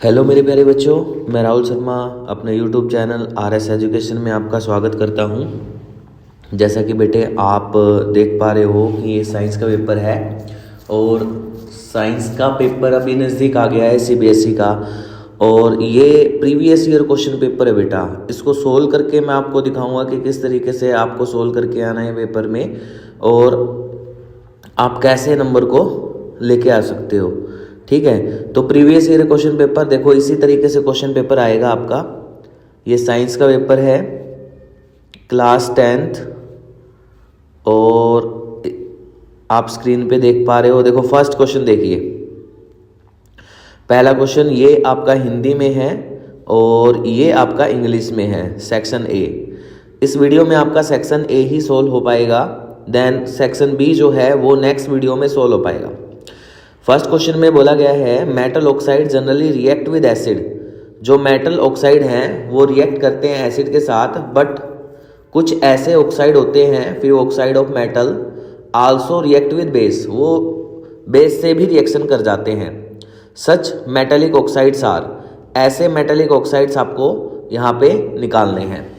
Hello मेरे प्यारे बच्चों, मैं राहुल शर्मा अपने यूट्यूब चैनल RS एजुकेशन में आपका स्वागत करता हूं। जैसा कि बेटे आप देख पा रहे हो कि ये साइंस का पेपर है और साइंस का पेपर अभी नज़दीक आ गया है CBSE का। और ये प्रीवियस ईयर क्वेश्चन पेपर है बेटा। इसको सोल्व करके मैं आपको दिखाऊंगा कि किस तरीके से आपको सोल्व करके आना है पेपर में और आप कैसे नंबर को लेके आ सकते हो। ठीक है, तो प्रीवियस ईयर क्वेश्चन पेपर देखो इसी तरीके से क्वेश्चन पेपर आएगा आपका। ये साइंस का पेपर है क्लास 10th और आप स्क्रीन पे देख पा रहे हो। देखो फर्स्ट क्वेश्चन देखिए, पहला क्वेश्चन ये आपका हिंदी में है और ये आपका इंग्लिश में है, सेक्शन ए। इस वीडियो में आपका सेक्शन ए ही सोल्व हो पाएगा, देन सेक्शन बी जो है वो नेक्स्ट वीडियो में सोल्व हो पाएगा। फर्स्ट क्वेश्चन में बोला गया है metal oxide generally react with acid. जो मेटल ऑक्साइड हैं वो रिएक्ट करते हैं एसिड के साथ, बट कुछ ऐसे ऑक्साइड होते हैं फिर oxide of metal also react with base, वो बेस से भी रिएक्शन कर जाते हैं। सच मेटेलिक ऑक्साइड्स आर, ऐसे मेटेलिक ऑक्साइड्स आपको यहाँ पे निकालने हैं।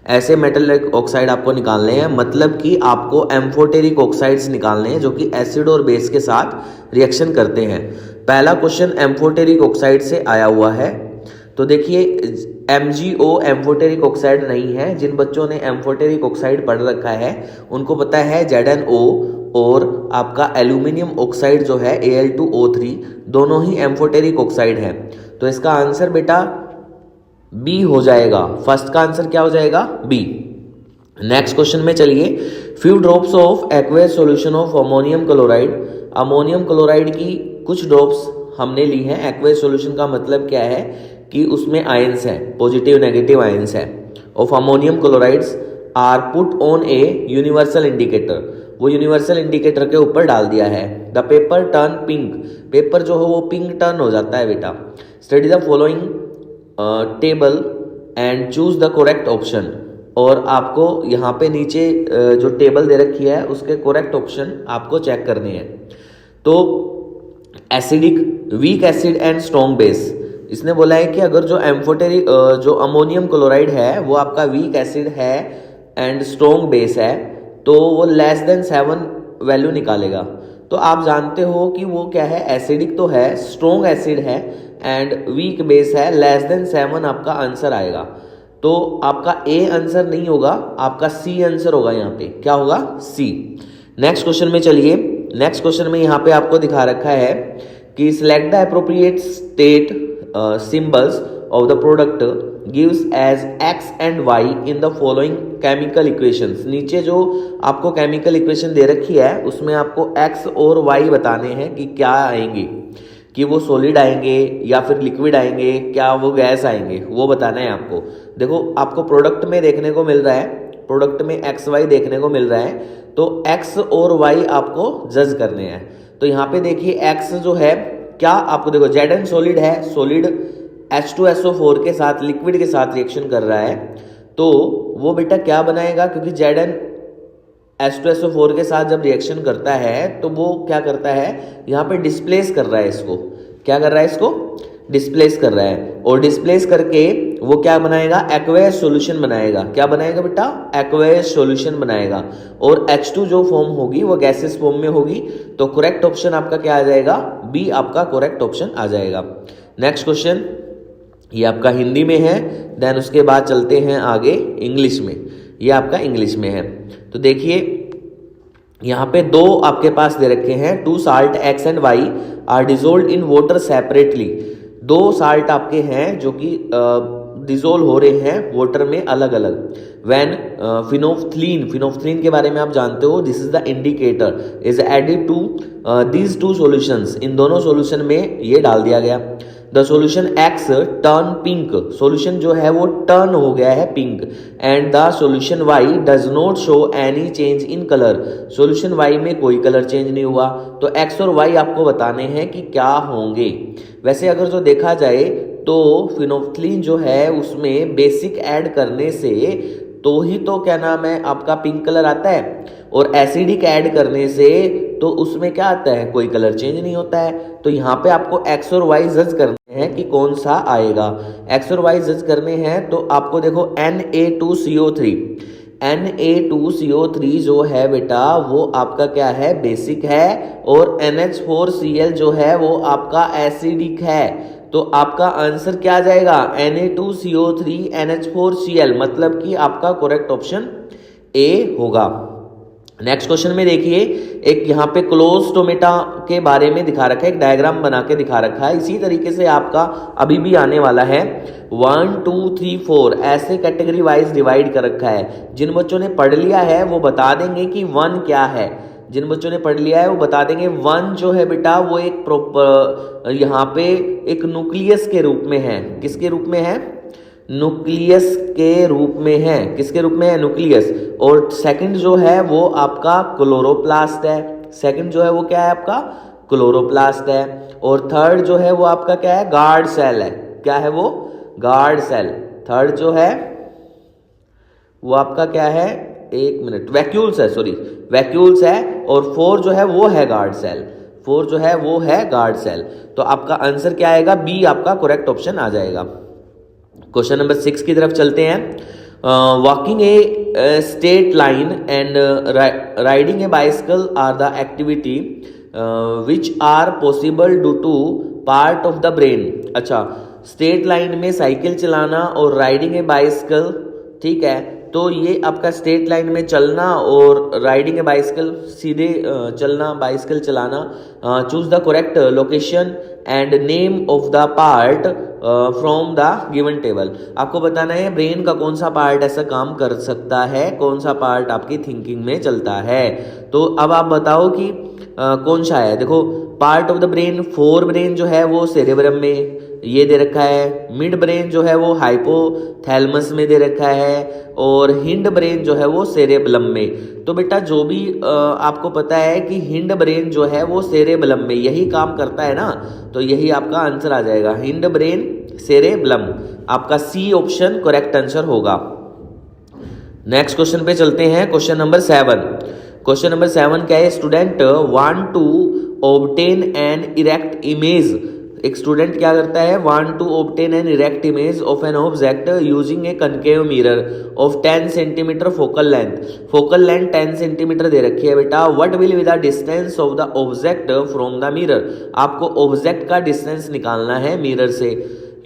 ऐसे मेटलिक ऑक्साइड आपको निकालने हैं, मतलब कि आपको एम्फोटेरिक ऑक्साइड्स निकालने हैं जो कि एसिड और बेस के साथ रिएक्शन करते हैं। पहला क्वेश्चन एम्फोटेरिक ऑक्साइड से आया हुआ है। तो देखिए MgO एम्फोटेरिक ऑक्साइड नहीं है। जिन बच्चों ने एम्फोटेरिक ऑक्साइड पढ़ रखा है उनको पता है ZnO और आपका एल्यूमिनियम ऑक्साइड जो है Al2O3 दोनों ही एम्फोटेरिक ऑक्साइड है। तो इसका आंसर बेटा बी हो जाएगा। फर्स्ट का आंसर क्या हो जाएगा? बी। नेक्स्ट क्वेश्चन में चलिए, few drops of aqueous solution of ammonium chloride. Ammonium chloride की कुछ ड्रॉप्स हमने ली हैं। एक्वेस सॉल्यूशन का मतलब क्या है कि उसमें आयंस है, पॉजिटिव नेगेटिव आयंस है। Of ammonium chlorides are put on a universal indicator, वो यूनिवर्सल इंडिकेटर के ऊपर डाल दिया है। The paper turn pink, paper जो हो वो पिंक टर्न हो जाता है बेटा। Study the following table and choose the correct option. और आपको यहाँ पे नीचे जो टेबल दे रखी है उसके करेक्ट ऑप्शन आपको चेक करने हैं। तो acidic, weak acid and strong base, इसने बोला है कि अगर जो एम्फोटेरिक जो अमोनियम क्लोराइड है वो आपका वीक एसिड है एंड स्ट्रॉन्ग बेस है तो वो लेस देन 7 वैल्यू निकालेगा। तो आप जानते हो कि वो क्या है, एसिडिक तो है, स्ट्रॉन्ग एसिड है एंड वीक बेस है, लेस देन 7 आपका आंसर आएगा। तो आपका ए आंसर नहीं होगा, आपका सी आंसर होगा। यहाँ पे क्या होगा? सी। नेक्स्ट क्वेश्चन में चलिए। नेक्स्ट क्वेश्चन में यहाँ पे आपको दिखा रखा है कि select the appropriate state symbols of the product gives as X and Y in the following chemical equations. नीचे जो आपको केमिकल इक्वेशन दे रखी है उसमें आपको एक्स और वाई बताने हैं कि क्या आएंगे, कि वो सॉलिड आएंगे या फिर लिक्विड आएंगे, क्या वो गैस आएंगे, वो बताना है आपको। देखो आपको प्रोडक्ट में देखने को मिल रहा है, प्रोडक्ट में एक्स वाई देखने को मिल रहा है, तो एक्स और वाई आपको जज करने हैं। तो यहाँ पे देखिए एक्स जो है क्या आपको देखो Zn सॉलिड है, सॉलिड H2SO4 के साथ लिक्विड के साथ रिएक्शन कर रहा है, तो वो बेटा क्या बनाएगा, क्योंकि Zn H2SO4 के साथ जब रिएक्शन करता है तो वो क्या करता है, यहाँ पे डिस्प्लेस कर रहा है इसको। क्या कर रहा है? इसको डिस्प्लेस कर रहा है और डिस्प्लेस करके वो क्या बनाएगा, एक्वेस सॉल्यूशन बनाएगा। क्या बनाएगा बेटा? एक्वेस सॉल्यूशन बनाएगा। और H2 जो फॉर्म होगी वो गैसेस फॉर्म में होगी। तो करेक्ट ऑप्शन आपका क्या आ जाएगा? बी आपका करेक्ट ऑप्शन आ जाएगा। नेक्स्ट क्वेश्चन ये आपका हिंदी में है, देन उसके बाद चलते हैं आगे इंग्लिश में। ये आपका इंग्लिश में है। तो देखिए यहाँ पे दो आपके पास दे रखे हैं, two salt X and Y are dissolve in water separately. दो साल्ट आपके हैं जो कि डिजोल्व हो रहे हैं वाटर में अलग अलग। व्हेन फिनोफ्थलीन के बारे में आप जानते हो, this is the indicator is added to these two solutions, इन दोनों सॉल्यूशन में ये डाल दिया गया। The solution X turn pink, solution जो है वो टर्न हो गया है pink. And the solution Y does not show any change in colour, solution Y में कोई कलर चेंज नहीं हुआ। तो एक्स और वाई आपको बताने हैं कि क्या होंगे। वैसे अगर जो देखा जाए तो फिनोफ्थलीन जो है उसमें बेसिक ऐड करने से तो ही तो क्या नाम है आपका पिंक कलर आता है, और एसिडिक ऐड करने से तो उसमें क्या आता है, कोई कलर चेंज नहीं होता है। तो यहाँ पे आपको एक्स और वाई जज करने हैं कि कौन सा आएगा। एक्स और वाई जज करने हैं तो आपको देखो Na2CO3, Na2CO3 जो है बेटा वो आपका क्या है, बेसिक है, और NH4Cl जो है वो आपका एसिडिक है। तो आपका आंसर क्या आ जाएगा, Na2CO3 NH4Cl, मतलब कि आपका करेक्ट ऑप्शन ए होगा। नेक्स्ट क्वेश्चन में देखिए, एक यहाँ पे क्लोज स्टोमेटा के बारे में दिखा रखा है, एक डायग्राम बना के दिखा रखा है। इसी तरीके से आपका अभी भी आने वाला है 1 2 3 4 ऐसे कैटेगरी वाइज डिवाइड कर रखा है। जिन बच्चों ने पढ़ लिया है वो बता देंगे कि 1 क्या है, जिन बच्चों ने पढ़ लिया है वो बता देंगे 1 जो है बेटा वो एक प्रॉपर यहाँ पे एक न्यूक्लियस के रूप में है। किसके रूप में है, न्यूक्लियस के रूप में है। किसके रूप में है, न्यूक्लियस। और सेकंड जो है वो आपका क्लोरोप्लास्ट है। सेकंड जो है वो क्या है आपका, क्लोरोप्लास्ट है। और थर्ड जो है वो आपका क्या है, गार्ड सेल है। क्या है वो, गार्ड सेल। थर्ड जो है वो आपका क्या है, एक मिनट, वैक्यूल्स है, सॉरी वैक्यूल्स है। और फोर जो है वो है गार्ड सेल, फोर जो है वो है गार्ड सेल। तो आपका आंसर क्या आएगा, बी आपका करेक्ट ऑप्शन आ जाएगा। क्वेश्चन नंबर 6 की तरफ चलते हैं। Walking a straight line and riding a bicycle are the activity which are possible due to part of the brain. अच्छा, स्ट्रेट लाइन में साइकिल चलाना और राइडिंग ए बाइसिकल, ठीक है, तो ये आपका स्ट्रेट लाइन में चलना और राइडिंग ए बाइसिकल, सीधे चलना, बाइसिकल चलाना। Choose the correct location and name of the part from the given table. आपको बताना है ब्रेन का कौन सा पार्ट ऐसा काम कर सकता है, कौन सा पार्ट आपकी थिंकिंग में चलता है। तो अब आप बताओ कि कौन सा है। देखो, part of the brain, fore brain जो है वो सेरेब्रम में ये दे रखा है, मिड ब्रेन जो है वो हाइपोथैलेमस में दे रखा है, और हिंड ब्रेन जो है वो सेरेबलम में। तो बेटा जो भी आपको पता है कि हिंड ब्रेन जो है वो सेरेबलम में यही काम करता है ना, तो यही आपका आंसर आ जाएगा, हिंड ब्रेन सेरेबलम। आपका सी ऑप्शन करेक्ट आंसर होगा। नेक्स्ट क्वेश्चन पे चलते हैं, क्वेश्चन नंबर 7। क्वेश्चन नंबर 7 क्या है, student want to obtain an erect image. एक स्टूडेंट क्या करता है, want to obtain an erect image of an object using a concave mirror of 10 centimetre focal length. Focal length 10 centimetre दे रखी है बेटा। What will be the distance of the object from the mirror. आपको object का distance निकालना है mirror से।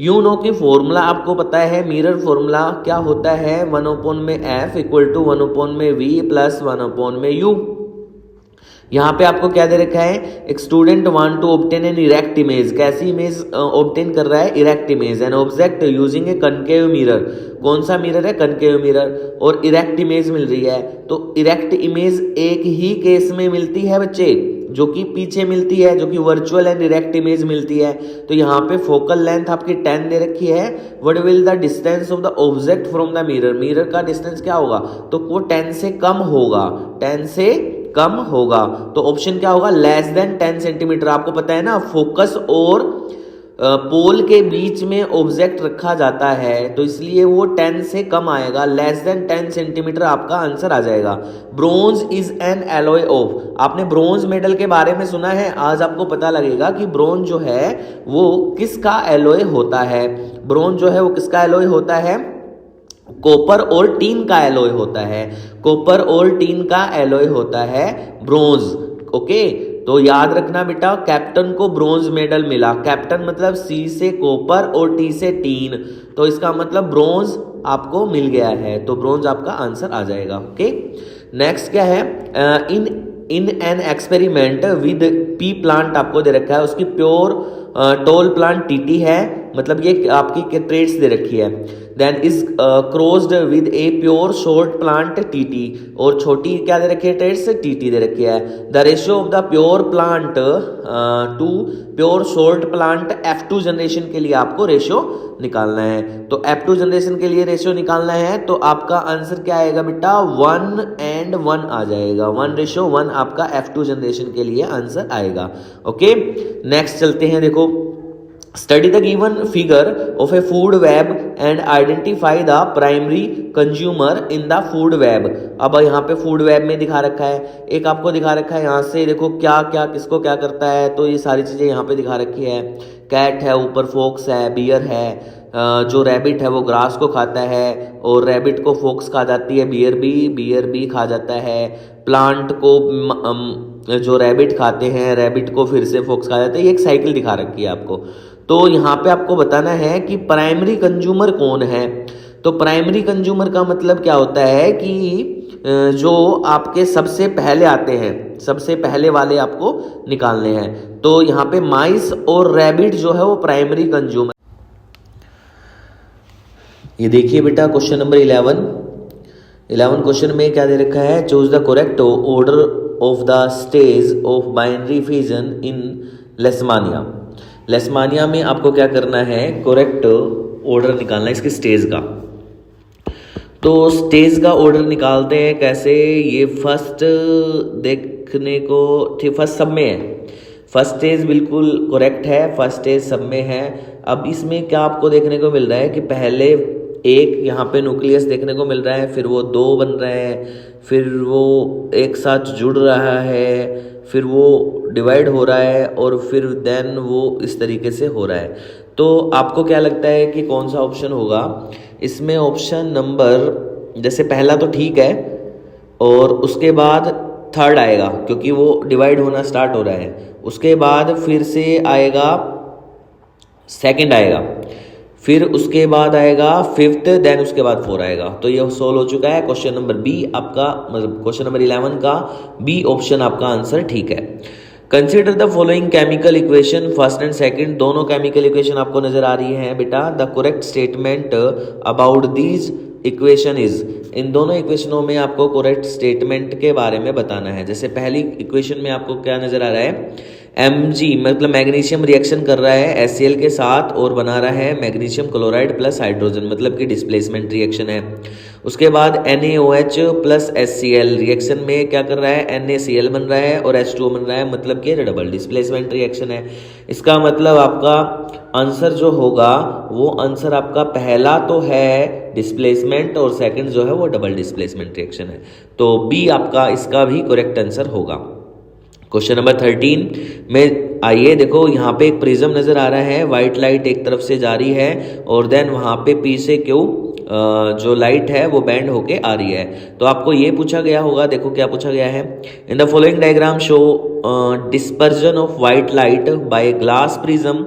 You know कि फॉर्मूला आपको पता है, मिरर फॉर्मूला क्या होता है, 1/f equal to 1/v plus 1/u। यहाँ पे आपको क्या दे रखा है, एक student want to obtain an erect image. कैसी इमेज ऑब्टेन कर रहा है, erect image. An object using a concave mirror. कौन सा मिरर है, कनकेव मिरर। और इरेक्ट इमेज मिल रही है। तो इरेक्ट इमेज एक ही केस में मिलती है बच्चे, जो कि पीछे मिलती है, जो कि वर्चुअल एंड डायरेक्ट इमेज मिलती है। तो यहाँ पे फोकल लेंथ आपकी 10 दे रखी है। What will the distance of the object from the mirror. Mirror का डिस्टेंस क्या होगा, तो वो 10 से कम होगा, 10 से कम होगा। तो ऑप्शन क्या होगा, लेस देन 10 सेंटीमीटर। आपको पता है ना, फोकस और पोल के बीच में ऑब्जेक्ट रखा जाता है, तो इसलिए वो 10 से कम आएगा। लेस देन 10 सेंटीमीटर आपका आंसर आ जाएगा। Bronze is an alloy of. आपने ब्रोंज मेडल के बारे में सुना है, आज आपको पता लगेगा कि ब्रोंज जो है वो किसका एलॉय होता है। ब्रोंज जो है वो किसका एलॉय होता है, कॉपर और टीन का एलॉय होता है। कॉपर और टीन का एलॉय होता है ब्रोंज। ओके, तो याद रखना बेटा, कैप्टन को ब्रोंज मेडल मिला। कैप्टन मतलब सी से कॉपर और टी से टीन, तो इसका मतलब ब्रोंज आपको मिल गया है। तो ब्रोंज आपका आंसर आ जाएगा। ओके, नेक्स्ट क्या है, in an experiment with P plant आपको दे रखा है। उसकी प्योर टोल प्लांट टीटी है, मतलब ये आपकी ट्रेड्स दे रखी है। Then is crossed with a pure short plant TT, और छोटी क्या दे रखी है, ट्रेड्स टीटी दे रखी है। The ratio of the pure plant to pure short plant F2 generation के लिए आपको रेशियो निकालना है। तो F2 जनरेशन के लिए रेशियो निकालना है, तो आपका आंसर क्या आएगा बेटा, 1:1 आ जाएगा। 1:1 आपका F2 जनरेशन के लिए आंसर आएगा। ओके, नेक्स्ट चलते हैं। देखो study the given figure of A food web and identify the primary consumer in the food web. अब यहाँ पे फूड वेब में दिखा रखा है, एक आपको दिखा रखा है यहाँ से देखो क्या क्या किसको क्या करता है, तो ये सारी चीज़ें यहाँ पे दिखा रखी है। कैट है, ऊपर फॉक्स है, बियर है, जो रैबिट है वो ग्रास को खाता है और रैबिट को फॉक्स खा जाती है, बियर भी खा जाता है। प्लांट को जो रैबिट खाते हैं, रैबिट को फिर से फॉक्स खा जाता है। ये एक साइकिल दिखा रखी है आपको। तो यहाँ पे आपको बताना है कि प्राइमरी कंज्यूमर कौन है। तो प्राइमरी कंज्यूमर का मतलब क्या होता है कि जो आपके सबसे पहले आते हैं, सबसे पहले वाले आपको निकालने हैं। तो यहाँ पे माइस और रैबिट जो है वो प्राइमरी कंज्यूमर। ये देखिए बेटा क्वेश्चन नंबर 11 क्वेश्चन में क्या दे रखा है, choose the correct order of the stage of binary fission in Leishmania. Leishmania में आपको क्या करना है, करेक्ट ऑर्डर निकालना है इसके स्टेज का। तो स्टेज का ऑर्डर निकालते हैं कैसे, ये फर्स्ट देखने को ठीक, फर्स्ट सब में है, फर्स्ट स्टेज बिल्कुल करेक्ट है, फर्स्ट स्टेज सब में है। अब इसमें क्या आपको देखने को मिल रहा है कि पहले एक यहाँ पे न्यूक्लियस देखने को मिल रहा है, फिर वो दो बन रहे हैं, फिर वो एक साथ जुड़ रहा है, फिर वो डिवाइड हो रहा है और फिर देन वो इस तरीके से हो रहा है। तो आपको क्या लगता है कि कौन सा ऑप्शन होगा इसमें? ऑप्शन नंबर, जैसे पहला तो ठीक है और उसके बाद थर्ड आएगा क्योंकि वो डिवाइड होना स्टार्ट हो रहा है, उसके बाद फिर से आएगा सेकंड आएगा, फिर उसके बाद आएगा फिफ्थ, देन उसके बाद फोर आएगा। तो ये सोल्व हो चुका है। क्वेश्चन नंबर बी आपका, मतलब क्वेश्चन नंबर 11 का बी ऑप्शन आपका आंसर ठीक है। Consider the following chemical equation, first and second दोनों केमिकल इक्वेशन आपको नजर आ रही है बेटा। The correct statement about these equation is, इन दोनों इक्वेशनों में आपको करेक्ट स्टेटमेंट के बारे में बताना है। जैसे पहली इक्वेशन में आपको क्या नजर आ रहा है, Mg मतलब मैग्नीशियम रिएक्शन कर रहा है HCl के साथ और बना रहा है मैग्नीशियम क्लोराइड प्लस हाइड्रोजन, मतलब कि डिस्प्लेसमेंट रिएक्शन है। उसके बाद NaOH प्लस HCl रिएक्शन में क्या कर रहा है, NaCl बन रहा है और H2O बन रहा है, मतलब कि डबल डिस्प्लेसमेंट रिएक्शन है। इसका मतलब आपका आंसर जो होगा वो आंसर आपका पहला तो है डिस्प्लेसमेंट और सेकंड जो है वो डबल डिस्प्लेसमेंट रिएक्शन है। तो बी आपका इसका भी करेक्ट आंसर होगा। क्वेश्चन नंबर 13 में आइए देखो, यहाँ पे एक प्रिज्म नजर आ रहा है, व्हाइट लाइट एक तरफ से जा रही है और देन वहाँ पे पी से क्यू जो लाइट है वो बैंड होके आ रही है। तो आपको ये पूछा गया होगा, देखो क्या पूछा गया है, in the following diagram show dispersion of white light by glass prism,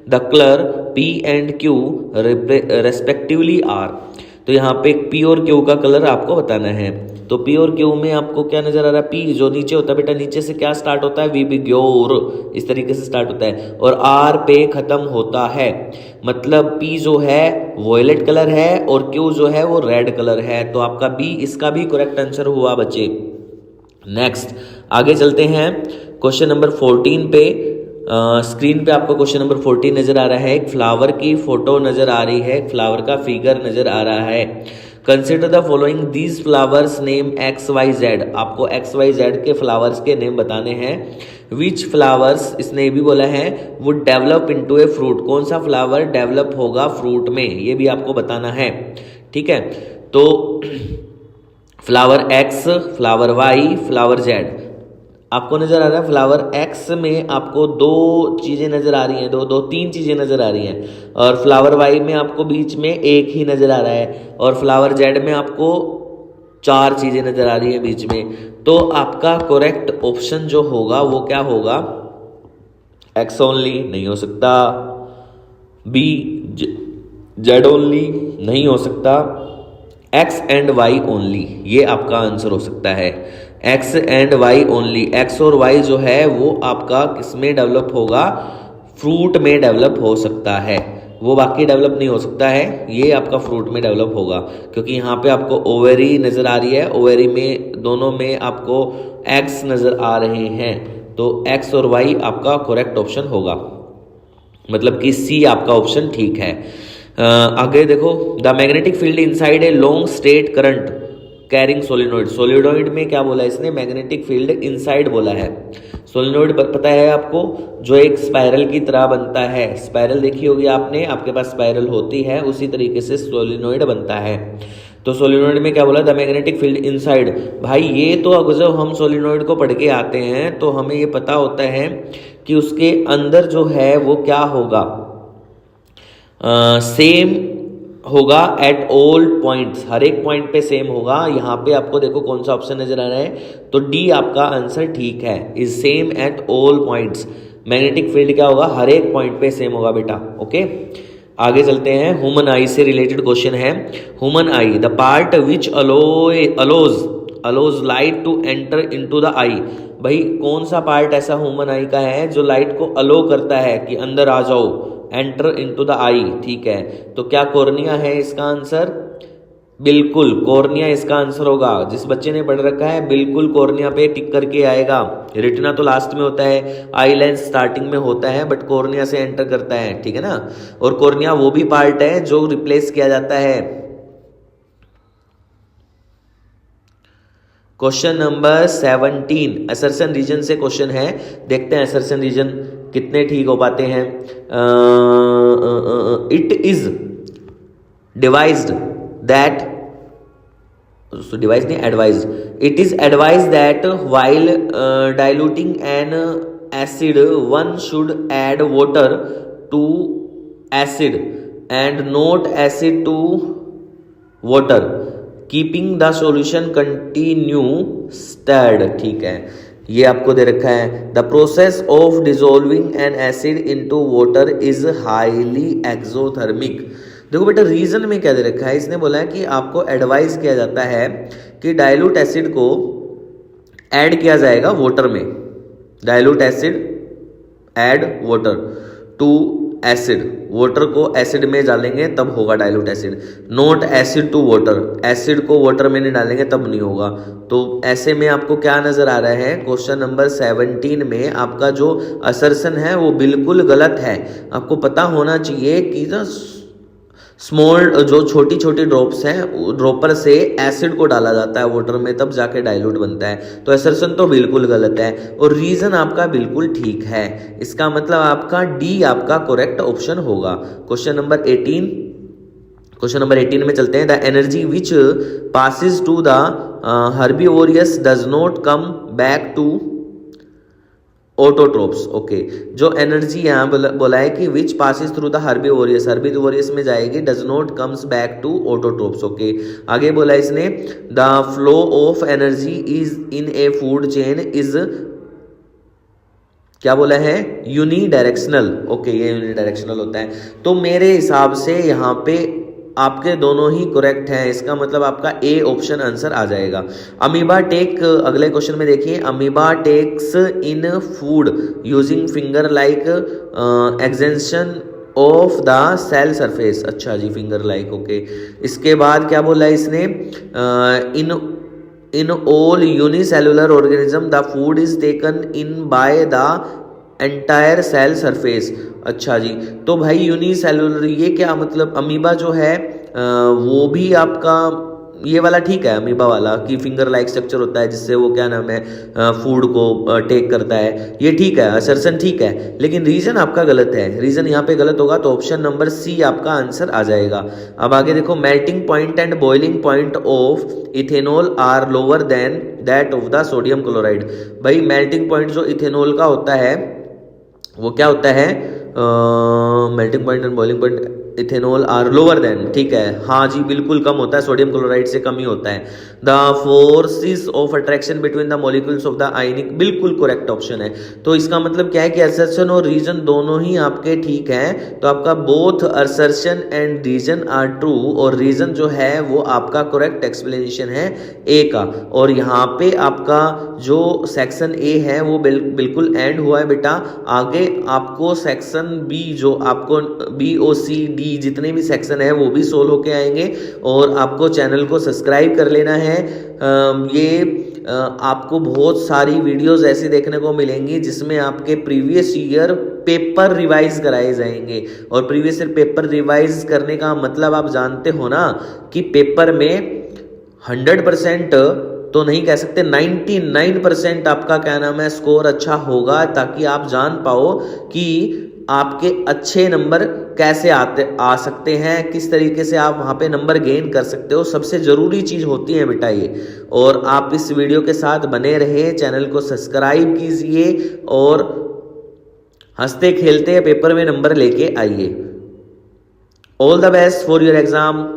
the colour P and Q respectively are. तो यहाँ पे पी और क्यू का कलर आपको बताना है। तो पी और क्यू में आपको क्या नजर आ रहा है, पी जो नीचे होता है बेटा, नीचे से क्या स्टार्ट होता है, वी बी ग्योर इस तरीके से स्टार्ट होता है और आर पे खत्म होता है, मतलब पी जो है वॉयलेट कलर है और क्यू जो है वो रेड कलर है। तो आपका बी इसका भी करेक्ट आंसर हुआ बच्चे। नेक्स्ट आगे चलते हैं क्वेश्चन नंबर 14 पे। स्क्रीन पे आपको क्वेश्चन नंबर 14 नजर आ रहा है, एक फ्लावर की फोटो नजर आ रही है, एक फ्लावर का फिगर नजर आ रहा है। Consider the following these flowers name XYZ, आपको XYZ के फ्लावर्स के नेम बताने हैं। विच फ्लावर्स, इसने ये भी बोला है, would develop into a fruit, कौन सा फ्लावर डेवलप होगा फ्रूट में, ये भी आपको बताना है। ठीक है, तो flower X, flower Y, flower Z आपको नजर आ रहा है। फ्लावर X में आपको दो चीजें नजर आ रही हैं, तीन चीजें नजर आ रही हैं, और फ्लावर Y में आपको बीच में एक ही नजर आ रहा है, और फ्लावर Z में आपको चार चीजें नजर आ रही है बीच में। तो आपका करेक्ट ऑप्शन जो होगा वो क्या होगा, X ओनली नहीं हो सकता, B Z ओनली नहीं हो सकता, X एंड Y ओनली ये आपका आंसर हो सकता है। X and Y only, X और Y जो है वो आपका किस में डेवलप होगा, फ्रूट में डेवलप हो सकता है, वो बाकी डेवलप नहीं हो सकता है, ये आपका फ्रूट में डेवलप होगा। क्योंकि यहाँ पे आपको ओवेरी नजर आ रही है, ओवेरी में दोनों में आपको X नजर आ रहे हैं, तो X और Y आपका करेक्ट ऑप्शन होगा, मतलब कि C आपका ऑप्शन ठीक है। आगे देखो, the magnetic field inside a long straight current carrying solenoid, solenoid में क्या बोला इसने, मैग्नेटिक फील्ड इनसाइड बोला है। सोलिनॉइड पता है आपको, जो एक स्पाइरल की तरह बनता है, स्पाइरल देखी होगी आपने, आपके पास स्पाइरल होती है, उसी तरीके से सोलिनॉइड बनता है। तो सोलिनॉइड में क्या बोला, द मैग्नेटिक फील्ड इनसाइड। भाई ये तो अगर जब हम सोलिनॉइड को पढ़ के आते हैं तो हमें ये पता होता है कि उसके अंदर जो है वो क्या होगा, सेम होगा एट ऑल पॉइंट्स, हर एक पॉइंट पे सेम होगा। यहाँ पे आपको देखो कौन सा ऑप्शन नजर आ रहा है, तो डी आपका आंसर ठीक है, is same at all points. Magnetic field क्या होगा, हर एक पॉइंट पे सेम होगा बेटा। ओके, आगे चलते हैं। ह्यूमन आई से रिलेटेड क्वेश्चन है। Human eye, the part which allows light to enter into the eye. भाई कौन सा पार्ट ऐसा ह्यूमन आई का है जो लाइट को अलो करता है कि अंदर आ जाओ, एंटर इनटू द आई, ठीक है। तो क्या कॉर्निया है इसका आंसर, बिल्कुल कॉर्निया इसका आंसर होगा। जिस बच्चे ने पढ़ रखा है बिल्कुल कॉर्निया पे टिक करके आएगा। रेटिना तो लास्ट में होता है, आई लेंस स्टार्टिंग में होता है, बट कॉर्निया से एंटर करता है, ठीक है ना। और कॉर्निया वो भी पार्ट है जो रिप्लेस किया जाता है। क्वेश्चन नंबर 17 असर्शन रीजन से क्वेश्चन है, देखते हैं असर्शन रीजन कितने ठीक हो पाते हैं। It is devised that, device नहीं advised, it is advised that while diluting an acid one should add water to acid and not acid to water, keeping the solution continue stirred, ठीक है। ये आपको दे रखा है, the process of dissolving an acid into water is highly exothermic. देखो बेटा reason में क्या दे रखा है, इसने बोला है कि आपको एडवाइस किया जाता है कि डाइल्यूट एसिड को ऐड किया जाएगा वाटर में, dilute acid add water to acid, water को एसिड में डालेंगे तब होगा dilute acid, not acid to water, acid को वाटर में नहीं डालेंगे तब नहीं होगा। तो ऐसे में आपको क्या नजर आ रहा है, क्वेश्चन नंबर 17 में आपका जो असर्शन है वो बिल्कुल गलत है। आपको पता होना चाहिए कि ना स्मॉल जो छोटी छोटी ड्रॉप्स हैं, ड्रॉपर से एसिड को डाला जाता है वाटर में तब जाके डाइल्यूट बनता है। तो असर्शन तो बिल्कुल गलत है और रीजन आपका बिल्कुल ठीक है। इसका मतलब आपका डी आपका करेक्ट ऑप्शन होगा। क्वेश्चन नंबर 18 में चलते हैं। The energy which passes to the herbivorous does not come back to autotrophs. Okay, जो एनर्जी यहाँ बोला है कि which passes through the herbivorous, herbivorous में जाएगी, does not comes back to autotrophs. Okay, आगे बोला इसने the flow of energy is in a food chain is, क्या बोला है, यूनिडायरेक्शनल। ओके, ये यूनिडायरेक्शनल होता है। तो मेरे हिसाब से यहाँ पे आपके दोनों ही करेक्ट हैं, इसका मतलब आपका ए ऑप्शन आंसर आ जाएगा। अमीबा टेक, अगले क्वेश्चन में देखिए, amoeba takes in food using finger like extension of the cell surface. अच्छा जी, फिंगर लाइक। ओके, इसके बाद क्या बोला है इसने, in all unicellular organism the food is taken in by the entire cell surface. अच्छा जी, तो भाई यूनिसेलुलर ये क्या मतलब, अमीबा जो है वो भी आपका ये वाला ठीक है, अमीबा वाला कि फिंगर लाइक स्ट्रक्चर होता है जिससे वो क्या नाम है फूड को टेक करता है, ये ठीक है, असर्शन ठीक है, लेकिन रीजन आपका गलत है। रीजन यहाँ पे गलत होगा तो ऑप्शन नंबर सी आपका आंसर आ जाएगा। अब आगे देखो, melting point and boiling point of ethanol are lower than that of the sodium chloride. भाई मेल्टिंग पॉइंट जो इथेनॉल का होता है वो क्या होता है, melting point and boiling point ethanol are lower than, ठीक है, हाँ जी बिल्कुल कम होता है, सोडियम क्लोराइड से कम ही होता है। The forces of attraction between the molecules of the ionic, बिल्कुल करेक्ट ऑप्शन है। तो इसका मतलब क्या है कि असर्शन और रीजन दोनों ही आपके ठीक हैं, तो आपका both assertion and reason are true, और रीजन जो है वो आपका करेक्ट एक्सप्लेनेशन है ए का। और यहाँ पे आपका जो सेक्शन ए है वो बिल्कुल एंड हुआ है बेटा। आगे आपको सेक्शन बी, जो आपको बी ओ सी डी जितने भी सेक्शन है वो भी सोल्व होके आएंगे, और आपको चैनल को सब्सक्राइब कर लेना है। आपको बहुत सारी वीडियोस ऐसी देखने को मिलेंगी जिसमें आपके प्रीवियस ईयर पेपर रिवाइज कराए जाएंगे, और प्रीवियस ईयर पेपर रिवाइज करने का मतलब आप जानते हो ना कि पेपर में 100% तो नहीं कह सकते, 99% आपका क्या नाम है स्कोर अच्छा होगा, ताकि आप जान पाओ कि आपके अच्छे नंबर कैसे आ सकते हैं, किस तरीके से आप वहाँ पे नंबर गेन कर सकते हो। सबसे ज़रूरी चीज़ होती है बेटा ये। और आप इस वीडियो के साथ बने रहे, चैनल को सब्सक्राइब कीजिए और हंसते खेलते पेपर में नंबर लेके आइए। All the best for your exam.